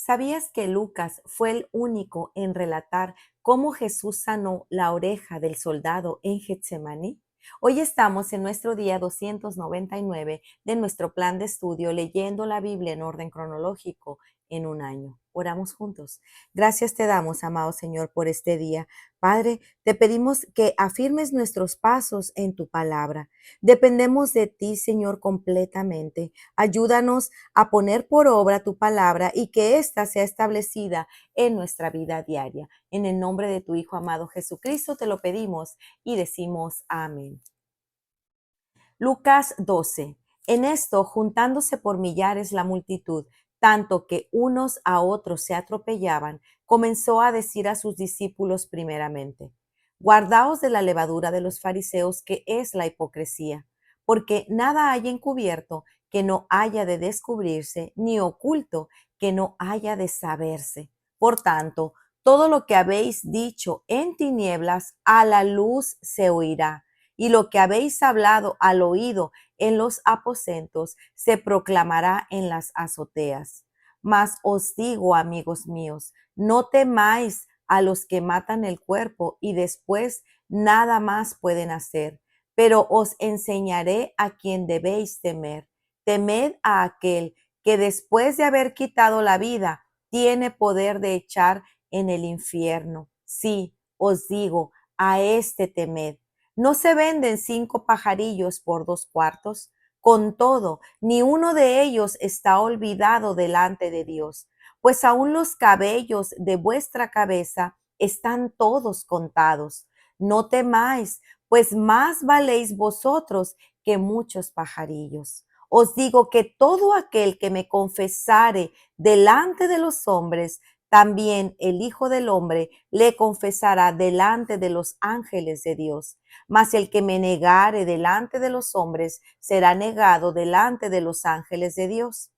¿Sabías que Lucas fue el único en relatar cómo Jesús sanó la oreja del soldado en Getsemaní? Hoy estamos en nuestro día 299 de nuestro plan de estudio leyendo la Biblia en orden cronológico en un año. Oramos juntos. Gracias te damos, amado Señor, por este día. Padre, te pedimos que afirmes nuestros pasos en tu palabra. Dependemos de ti, Señor, completamente. Ayúdanos a poner por obra tu palabra y que ésta sea establecida en nuestra vida diaria. En el nombre de tu Hijo amado Jesucristo te lo pedimos y decimos amén. Lucas 12. En esto, juntándose por millares la multitud, tanto que unos a otros se atropellaban, comenzó a decir a sus discípulos primeramente: Guardaos de la levadura de los fariseos, que es la hipocresía, porque nada hay encubierto que no haya de descubrirse, ni oculto que no haya de saberse. Por tanto, todo lo que habéis dicho en tinieblas, a la luz se oirá, y lo que habéis hablado al oído en los aposentos se proclamará en las azoteas. Mas os digo, amigos míos, no temáis a los que matan el cuerpo y después nada más pueden hacer, pero os enseñaré a quien debéis temer. Temed a aquel que después de haber quitado la vida tiene poder de echar en el infierno. Sí, os digo, a este temed. ¿No se venden 5 pajarillos por 2 cuartos? Con todo, ni uno de ellos está olvidado delante de Dios, pues aún los cabellos de vuestra cabeza están todos contados. No temáis, pues más valéis vosotros que muchos pajarillos. Os digo que todo aquel que me confesare delante de los hombres, también el Hijo del Hombre le confesará delante de los ángeles de Dios. Mas el que me negare delante de los hombres será negado delante de los ángeles de Dios.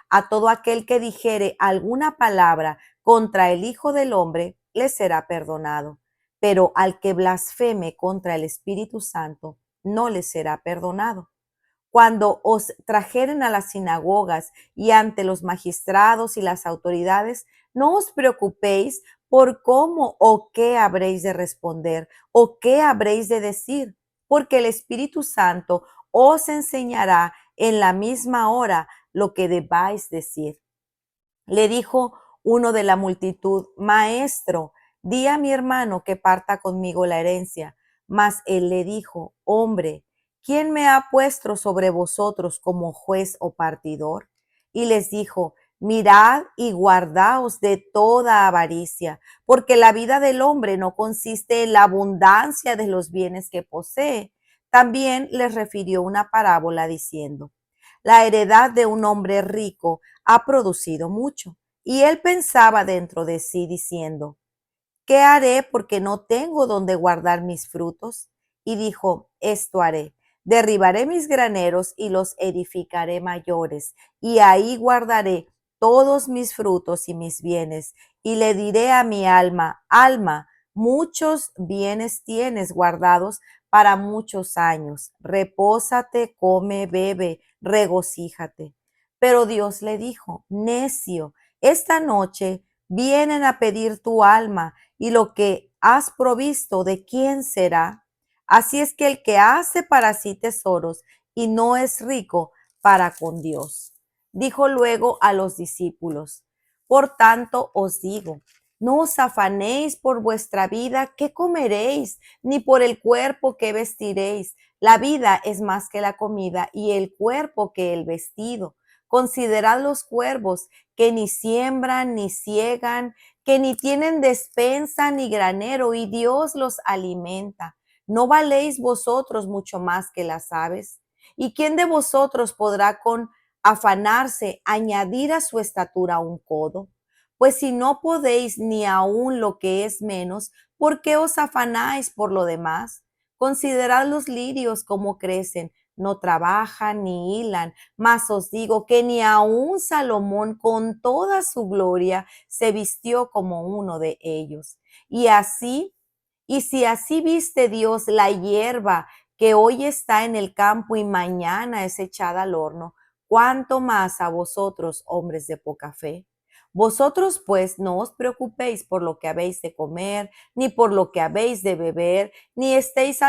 A todo aquel que dijere alguna palabra contra el Hijo del Hombre, le será perdonado. Pero al que blasfeme contra el Espíritu Santo, no le será perdonado. Cuando os trajeren a las sinagogas y ante los magistrados y las autoridades, no os preocupéis por cómo o qué habréis de responder o qué habréis de decir, porque el Espíritu Santo os enseñará en la misma hora lo que debáis decir. Le dijo uno de la multitud: Maestro, di a mi hermano que parta conmigo la herencia. Mas él le dijo: Hombre, ¿quién me ha puesto sobre vosotros como juez o partidor? Y les dijo: Mirad y guardaos de toda avaricia, porque la vida del hombre no consiste en la abundancia de los bienes que posee. También les refirió una parábola diciendo: La heredad de un hombre rico ha producido mucho. Y él pensaba dentro de sí diciendo: ¿Qué haré porque no tengo donde guardar mis frutos? Y dijo: Esto haré: derribaré mis graneros y los edificaré mayores, y ahí guardaré todos mis frutos y mis bienes. Y le diré a mi alma: Alma, muchos bienes tienes guardados para muchos años. Repósate, come, bebe, regocíjate. Pero Dios le dijo: Necio, esta noche vienen a pedir tu alma, y lo que has provisto, ¿de quién será? Así es que el que hace para sí tesoros y no es rico para con Dios. Dijo luego a los discípulos: Por tanto os digo, no os afanéis por vuestra vida, qué comeréis, ni por el cuerpo que vestiréis. La vida es más que la comida, y el cuerpo que el vestido. Considerad los cuervos, que ni siembran ni ciegan, que ni tienen despensa ni granero, y Dios los alimenta. ¿No valéis vosotros mucho más que las aves? ¿Y quién de vosotros podrá con afanarse añadir a su estatura un codo? Pues si no podéis ni aun lo que es menos, ¿por qué os afanáis por lo demás? Considerad los lirios como crecen, no trabajan ni hilan, mas os digo que ni aun Salomón con toda su gloria se vistió como uno de ellos. Y si así viste Dios la hierba que hoy está en el campo y mañana es echada al horno, ¿cuánto más a vosotros, hombres de poca fe? Vosotros pues no os preocupéis por lo que habéis de comer, ni por lo que habéis de beber, ni estéis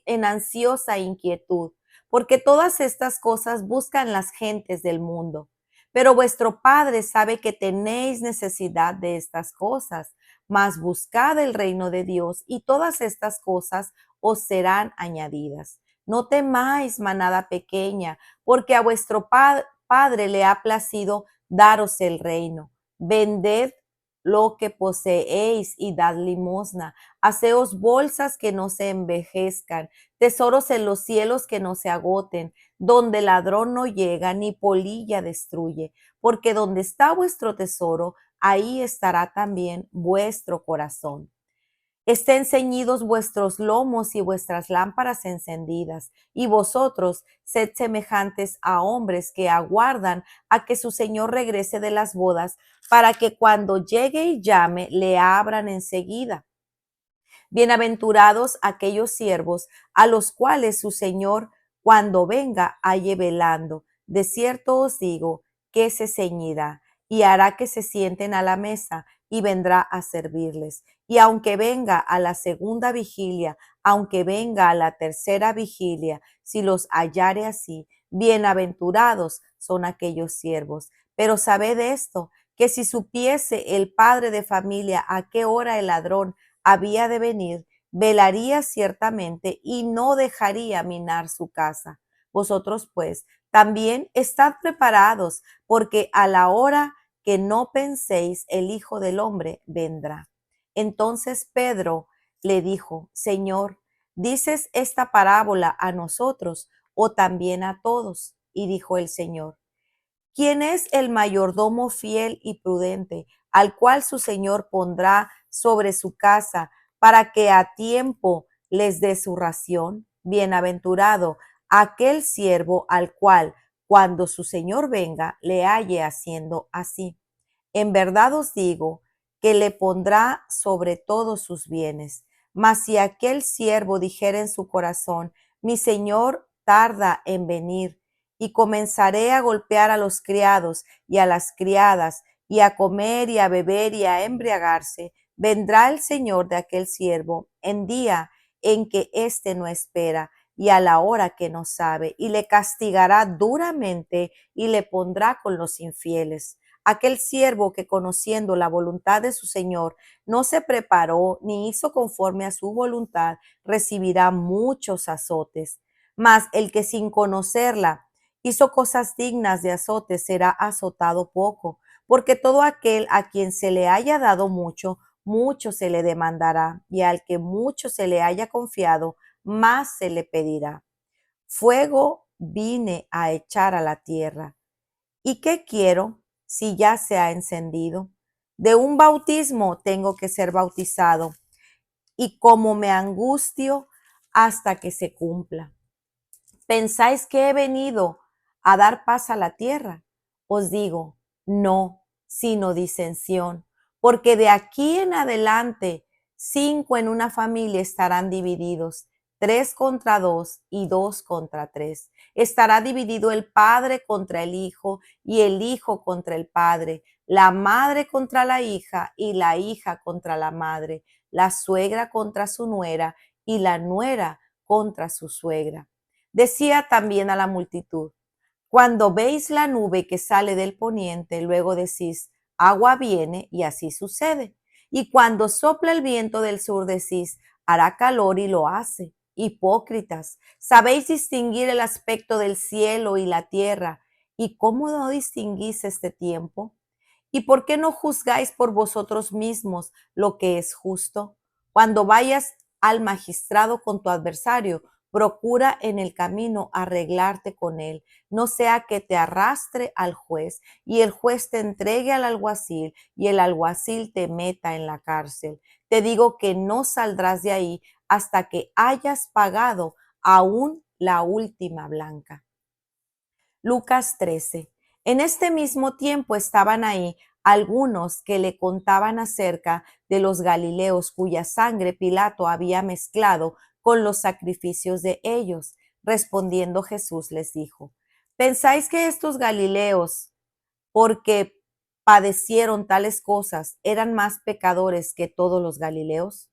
en ansiosa inquietud, porque todas estas cosas buscan las gentes del mundo. Pero vuestro Padre sabe que tenéis necesidad de estas cosas, mas buscad el reino de Dios y todas estas cosas os serán añadidas. No temáis, manada pequeña, porque a vuestro Padre le ha placido daros el reino. Vended lo que poseéis y dad limosna. Haceos bolsas que no se envejezcan, tesoros en los cielos que no se agoten, donde ladrón no llega ni polilla destruye, porque donde está vuestro tesoro, ahí estará también vuestro corazón. Estén ceñidos vuestros lomos y vuestras lámparas encendidas, y vosotros sed semejantes a hombres que aguardan a que su Señor regrese de las bodas, para que cuando llegue y llame, le abran enseguida. Bienaventurados aquellos siervos a los cuales su Señor, cuando venga, halle velando. De cierto os digo que se ceñirá y hará que se sienten a la mesa y vendrá a servirles. Y aunque venga a la segunda vigilia, aunque venga a la tercera vigilia, si los hallare así, bienaventurados son aquellos siervos. Pero sabed esto, que si supiese el padre de familia a qué hora el ladrón había de venir, velaría ciertamente y no dejaría minar su casa. Vosotros pues también estad preparados, porque a la hora que no penséis, el Hijo del Hombre vendrá. Entonces Pedro le dijo: Señor, ¿dices esta parábola a nosotros o también a todos? Y dijo el Señor: ¿Quién es el mayordomo fiel y prudente, al cual su señor pondrá sobre su casa para que a tiempo les dé su ración? Bienaventurado aquel siervo al cual, cuando su señor venga, le halle haciendo así. En verdad os digo que le pondrá sobre todos sus bienes. Mas si aquel siervo dijera en su corazón: mi señor tarda en venir, y comenzaré a golpear a los criados y a las criadas, y a comer y a beber y a embriagarse, vendrá el señor de aquel siervo en día en que éste no espera y a la hora que no sabe, y le castigará duramente y le pondrá con los infieles. Aquel siervo que, conociendo la voluntad de su señor, no se preparó ni hizo conforme a su voluntad, recibirá muchos azotes. Mas el que sin conocerla hizo cosas dignas de azote será azotado poco, porque todo aquel a quien se le haya dado mucho, mucho se le demandará, y al que mucho se le haya confiado, más se le pedirá. Fuego vine a echar a la tierra. ¿Y qué quiero si ya se ha encendido? De un bautismo tengo que ser bautizado, y como me angustio hasta que se cumpla. ¿Pensáis que he venido a dar paz a la tierra? Os digo, no, sino disensión, porque de aquí en adelante 5 en una familia estarán divididos, 3 contra 2 y 2 contra 3. Estará dividido el padre contra el hijo y el hijo contra el padre, la madre contra la hija y la hija contra la madre, la suegra contra su nuera y la nuera contra su suegra. Decía también a la multitud: cuando veis la nube que sale del poniente, luego decís: agua viene, y así sucede. Y cuando sopla el viento del sur, decís: hará calor, y lo hace. Hipócritas, sabéis distinguir el aspecto del cielo y la tierra, ¿y cómo no distinguís este tiempo? ¿Y por qué no juzgáis por vosotros mismos lo que es justo? Cuando vayas al magistrado con tu adversario, procura en el camino arreglarte con él, no sea que te arrastre al juez y el juez te entregue al alguacil y el alguacil te meta en la cárcel. Te digo que no saldrás de ahí hasta que hayas pagado aún la última blanca. Lucas 13. En este mismo tiempo estaban ahí algunos que le contaban acerca de los Galileos cuya sangre Pilato había mezclado con los sacrificios de ellos. Respondiendo Jesús les dijo: ¿pensáis que estos Galileos, porque padecieron tales cosas eran más pecadores que todos los galileos?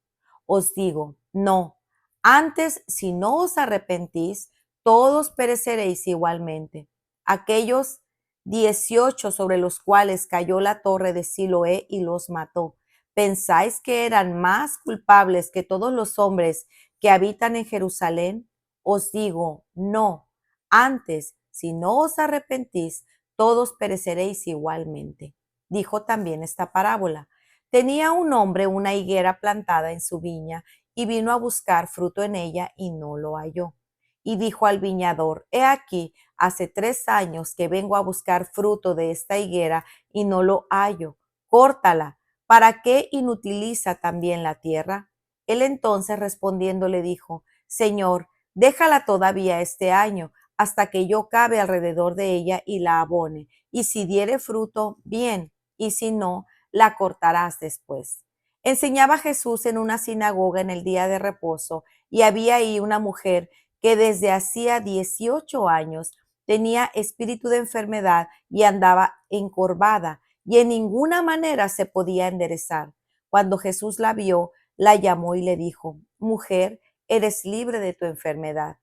Os digo, no. Antes, si no os arrepentís, todos pereceréis igualmente. Aquellos 18 sobre los cuales cayó la torre de Siloé y los mató, ¿pensáis que eran más culpables que todos los hombres que habitan en Jerusalén? Os digo, no. Antes, si no os arrepentís, todos pereceréis igualmente. Dijo también esta parábola. Tenía un hombre una higuera plantada en su viña y vino a buscar fruto en ella y no lo halló. Y dijo al viñador, he aquí, hace 3 años que vengo a buscar fruto de esta higuera y no lo hallo. Córtala. ¿Para qué inutiliza también la tierra? Él entonces respondiendo le dijo, Señor, déjala todavía este año, hasta que yo cabe alrededor de ella y la abone, y si diere fruto, bien, y si no, la cortarás después. Enseñaba Jesús en una sinagoga en el día de reposo, y había ahí una mujer que desde hacía 18 años tenía espíritu de enfermedad y andaba encorvada, y en ninguna manera se podía enderezar. Cuando Jesús la vio, la llamó y le dijo, Mujer, eres libre de tu enfermedad.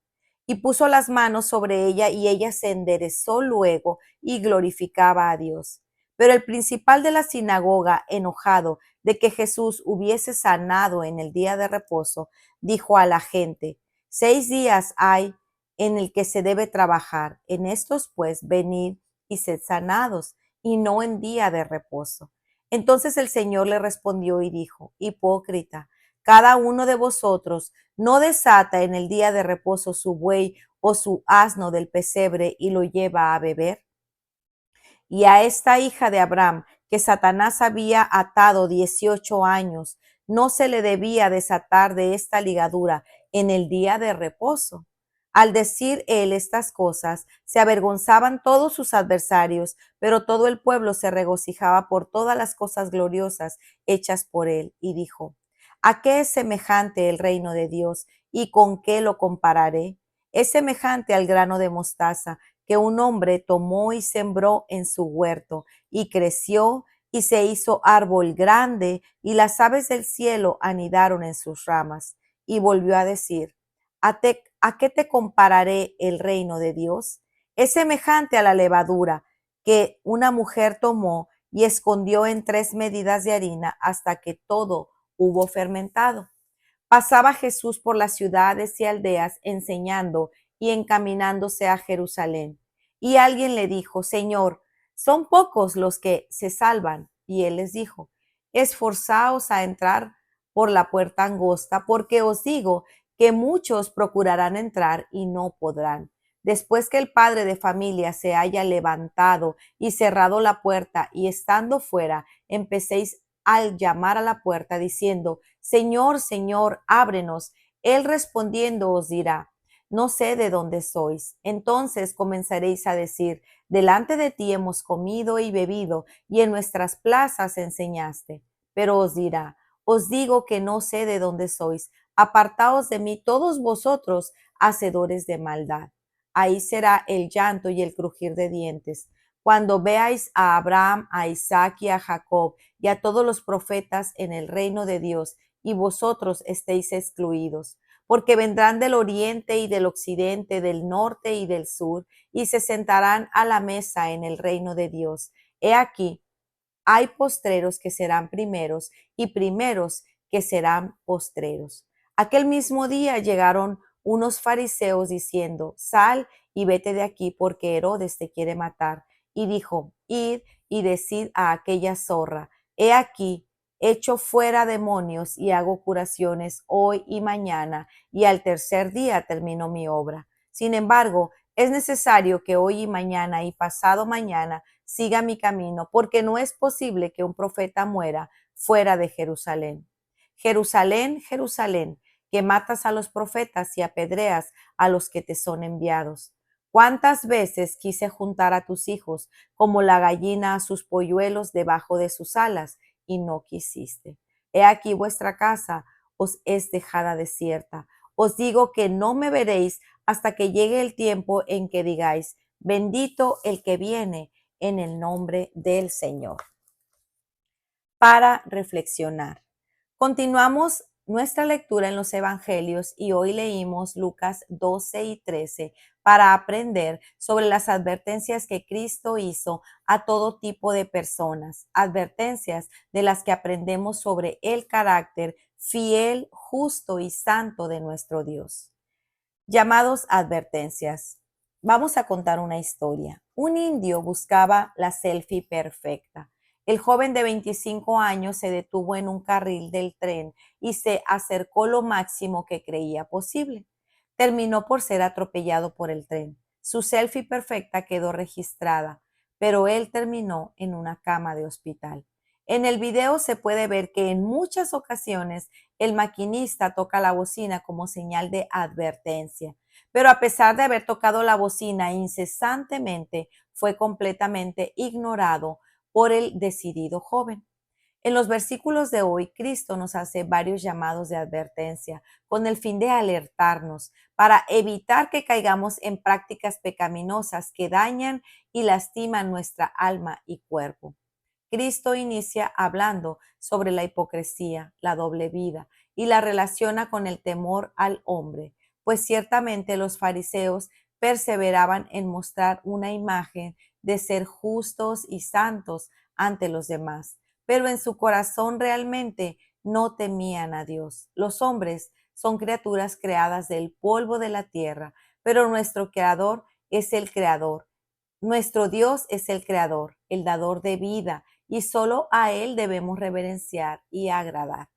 Y puso las manos sobre ella y ella se enderezó luego y glorificaba a Dios. Pero el principal de la sinagoga, enojado de que Jesús hubiese sanado en el día de reposo, dijo a la gente, 6 días hay en el que se debe trabajar. En estos pues venid y sed sanados, y no en día de reposo. Entonces el Señor le respondió y dijo, Hipócrita, cada uno de vosotros no desata en el día de reposo su buey o su asno del pesebre y lo lleva a beber. Y a esta hija de Abraham, que Satanás había atado 18 años, no se le debía desatar de esta ligadura en el día de reposo. Al decir él estas cosas, se avergonzaban todos sus adversarios, pero todo el pueblo se regocijaba por todas las cosas gloriosas hechas por él. Y dijo, ¿a qué es semejante el reino de Dios y con qué lo compararé? Es semejante al grano de mostaza que un hombre tomó y sembró en su huerto, y creció y se hizo árbol grande, y las aves del cielo anidaron en sus ramas. Y volvió a decir, ¿A qué te compararé el reino de Dios? Es semejante a la levadura que una mujer tomó y escondió en 3 medidas de harina hasta que todo hubo fermentado. Pasaba Jesús por las ciudades y aldeas enseñando y encaminándose a Jerusalén. Y alguien le dijo, Señor, son pocos los que se salvan. Y él les dijo, esforzaos a entrar por la puerta angosta, porque os digo que muchos procurarán entrar y no podrán. Después que el padre de familia se haya levantado y cerrado la puerta y estando fuera, empecéis al llamar a la puerta diciendo, Señor, Señor, ábrenos. Él respondiendo os dirá, no sé de dónde sois. Entonces comenzaréis a decir, delante de ti hemos comido y bebido, y en nuestras plazas enseñaste. Pero os dirá, os digo que no sé de dónde sois. Apartaos de mí todos vosotros, hacedores de maldad. Ahí será el llanto y el crujir de dientes. Cuando veáis a Abraham, a Isaac y a Jacob y a todos los profetas en el reino de Dios, y vosotros estéis excluidos, porque vendrán del oriente y del occidente, del norte y del sur, y se sentarán a la mesa en el reino de Dios. He aquí, hay postreros que serán primeros y primeros que serán postreros. Aquel mismo día llegaron unos fariseos diciendo, sal y vete de aquí porque Herodes te quiere matar. Y dijo, id y decid a aquella zorra, he aquí, echo fuera demonios y hago curaciones hoy y mañana, y al tercer día termino mi obra. Sin embargo, es necesario que hoy y mañana y pasado mañana siga mi camino, porque no es posible que un profeta muera fuera de Jerusalén. Jerusalén, Jerusalén, que matas a los profetas y apedreas a los que te son enviados. ¿Cuántas veces quise juntar a tus hijos como la gallina a sus polluelos debajo de sus alas, y no quisiste? He aquí vuestra casa os es dejada desierta. Os digo que no me veréis hasta que llegue el tiempo en que digáis, bendito el que viene en el nombre del Señor. para reflexionar. Continuamos nuestra lectura en los Evangelios y hoy leímos Lucas 12 y 13 para aprender sobre las advertencias que Cristo hizo a todo tipo de personas, advertencias de las que aprendemos sobre el carácter fiel, justo y santo de nuestro Dios. Llamados advertencias. Vamos a contar una historia. Un indio buscaba la selfie perfecta. El joven de 25 años se detuvo en un carril del tren y se acercó lo máximo que creía posible. Terminó por ser atropellado por el tren. Su selfie perfecta quedó registrada, pero él terminó en una cama de hospital. En el video se puede ver que en muchas ocasiones el maquinista toca la bocina como señal de advertencia, pero a pesar de haber tocado la bocina incesantemente, fue completamente ignorado por el decidido joven. En los versículos de hoy, Cristo nos hace varios llamados de advertencia con el fin de alertarnos para evitar que caigamos en prácticas pecaminosas que dañan y lastiman nuestra alma y cuerpo. Cristo inicia hablando sobre la hipocresía, la doble vida y la relaciona con el temor al hombre, pues ciertamente los fariseos perseveraban en mostrar una imagen de ser justos y santos ante los demás, pero en su corazón realmente no temían a Dios. Los hombres son criaturas creadas del polvo de la tierra, pero nuestro Creador es el Creador. Nuestro Dios es el Creador, el dador de vida, y solo a Él debemos reverenciar y agradar.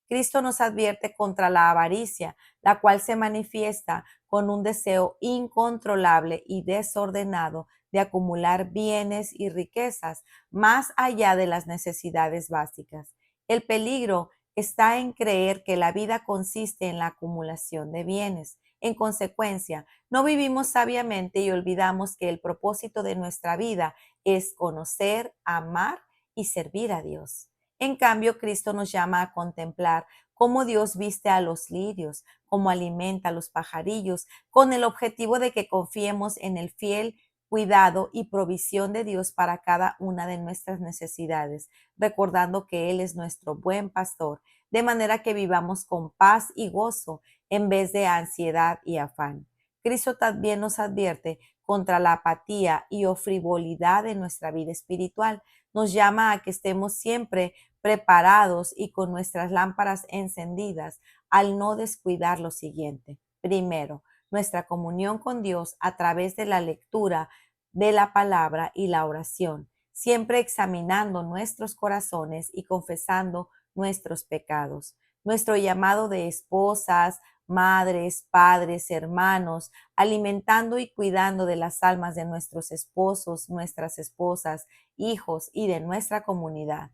Cristo nos advierte contra la avaricia, la cual se manifiesta con un deseo incontrolable y desordenado de acumular bienes y riquezas más allá de las necesidades básicas. El peligro está en creer que la vida consiste en la acumulación de bienes. En consecuencia, no vivimos sabiamente y olvidamos que el propósito de nuestra vida es conocer, amar y servir a Dios. En cambio, Cristo nos llama a contemplar cómo Dios viste a los lirios, cómo alimenta a los pajarillos, con el objetivo de que confiemos en el fiel cuidado y provisión de Dios para cada una de nuestras necesidades, recordando que Él es nuestro buen pastor, de manera que vivamos con paz y gozo en vez de ansiedad y afán. Cristo también nos advierte contra la apatía y o frivolidad de nuestra vida espiritual. Nos llama a que estemos siempre preparados y con nuestras lámparas encendidas al no descuidar lo siguiente. Primero, nuestra comunión con Dios a través de la lectura de la palabra y la oración, siempre examinando nuestros corazones y confesando nuestros pecados. Nuestro llamado de esposas, madres, padres, hermanos, alimentando y cuidando de las almas de nuestros esposos, nuestras esposas, hijos y de nuestra comunidad.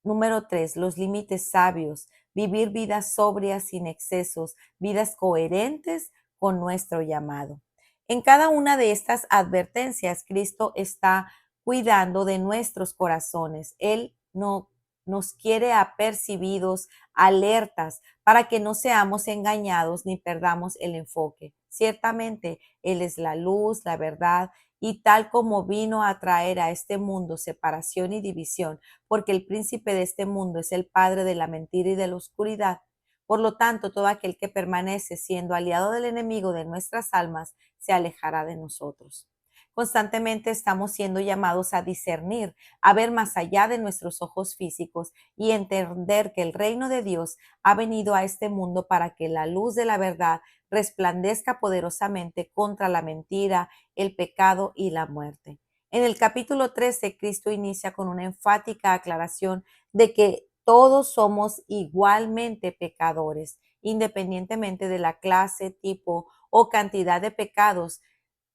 Número 3, los límites sabios, vivir vidas sobrias sin excesos, vidas coherentes con nuestro llamado. En cada una de estas advertencias, Cristo está cuidando de nuestros corazones. Él no nos quiere apercibidos, alertas, para que no seamos engañados ni perdamos el enfoque. Ciertamente, Él es la luz, la verdad, y tal como vino a traer a este mundo separación y división, porque el príncipe de este mundo es el padre de la mentira y de la oscuridad. Por lo tanto, todo aquel que permanece siendo aliado del enemigo de nuestras almas se alejará de nosotros. Constantemente estamos siendo llamados a discernir, a ver más allá de nuestros ojos físicos y entender que el reino de Dios ha venido a este mundo para que la luz de la verdad resplandezca poderosamente contra la mentira, el pecado y la muerte. En el capítulo 13, Cristo inicia con una enfática aclaración de que todos somos igualmente pecadores, independientemente de la clase, tipo o cantidad de pecados.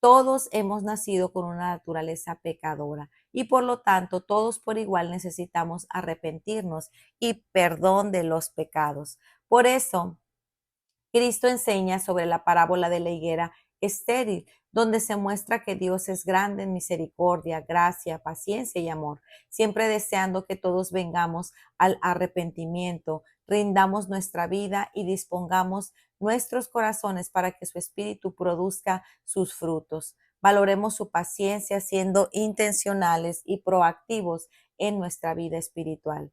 Todos hemos nacido con una naturaleza pecadora y por lo tanto todos por igual necesitamos arrepentirnos y perdón de los pecados. Por eso, Cristo enseña sobre la parábola de la higuera estéril, donde se muestra que Dios es grande en misericordia, gracia, paciencia y amor, siempre deseando que todos vengamos al arrepentimiento, rindamos nuestra vida y dispongamos nuestros corazones para que su espíritu produzca sus frutos. Valoremos su paciencia siendo intencionales y proactivos en nuestra vida espiritual.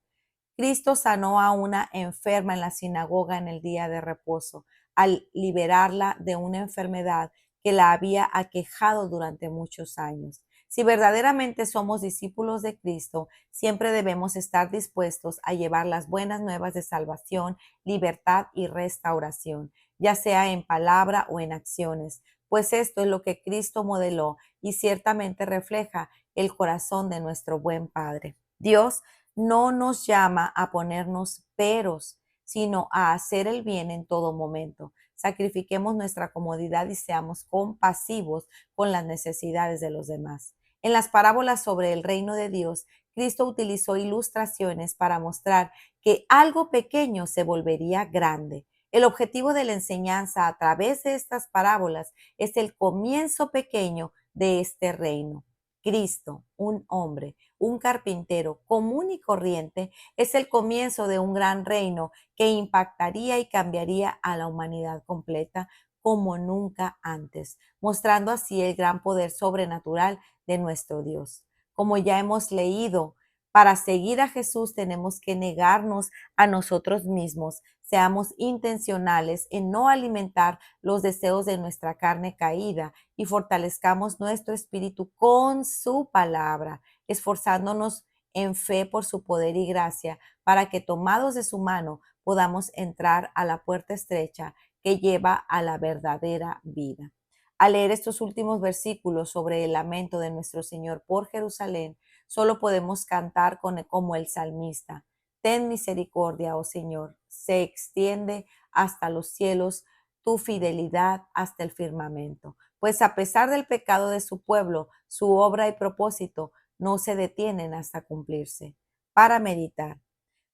Cristo sanó a una enferma en la sinagoga en el día de reposo, al liberarla de una enfermedad que la había aquejado durante muchos años. Si verdaderamente somos discípulos de Cristo, siempre debemos estar dispuestos a llevar las buenas nuevas de salvación, libertad y restauración, ya sea en palabra o en acciones, pues esto es lo que Cristo modeló y ciertamente refleja el corazón de nuestro buen Padre. Dios no nos llama a ponernos peros, sino a hacer el bien en todo momento. Sacrifiquemos nuestra comodidad y seamos compasivos con las necesidades de los demás. En las parábolas sobre el reino de Dios, Cristo utilizó ilustraciones para mostrar que algo pequeño se volvería grande. El objetivo de la enseñanza a través de estas parábolas es el comienzo pequeño de este reino. Cristo, un hombre, un carpintero común y corriente, es el comienzo de un gran reino que impactaría y cambiaría a la humanidad completa como nunca antes, mostrando así el gran poder sobrenatural de nuestro Dios. Como ya hemos leído, para seguir a Jesús tenemos que negarnos a nosotros mismos. Seamos intencionales en no alimentar los deseos de nuestra carne caída y fortalezcamos nuestro espíritu con su palabra, esforzándonos en fe por su poder y gracia, para que tomados de su mano podamos entrar a la puerta estrecha que lleva a la verdadera vida. Al leer estos últimos versículos sobre el lamento de nuestro Señor por Jerusalén, solo podemos cantar como el salmista. Ten misericordia, oh Señor, se extiende hasta los cielos tu fidelidad hasta el firmamento. Pues a pesar del pecado de su pueblo, su obra y propósito no se detienen hasta cumplirse. Para meditar,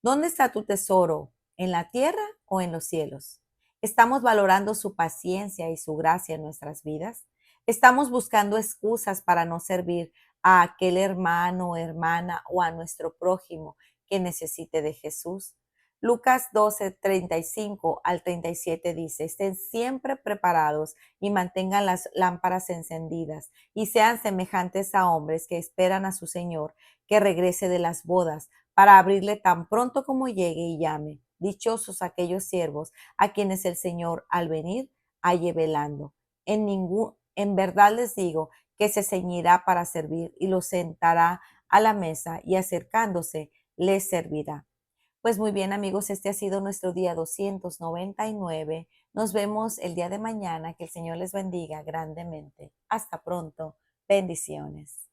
¿dónde está tu tesoro? ¿En la tierra o en los cielos? ¿Estamos valorando su paciencia y su gracia en nuestras vidas? ¿Estamos buscando excusas para no servir a aquel hermano o hermana o a nuestro prójimo que necesite de Jesús? Lucas 12:35 al 37 dice, estén siempre preparados y mantengan las lámparas encendidas y sean semejantes a hombres que esperan a su Señor que regrese de las bodas para abrirle tan pronto como llegue y llame. Dichosos aquellos siervos a quienes el Señor al venir halle velando. En verdad les digo que se ceñirá para servir y los sentará a la mesa y acercándose les servirá. Pues muy bien amigos, este ha sido nuestro día 299. Nos vemos el día de mañana. Que el Señor les bendiga grandemente. Hasta pronto. Bendiciones.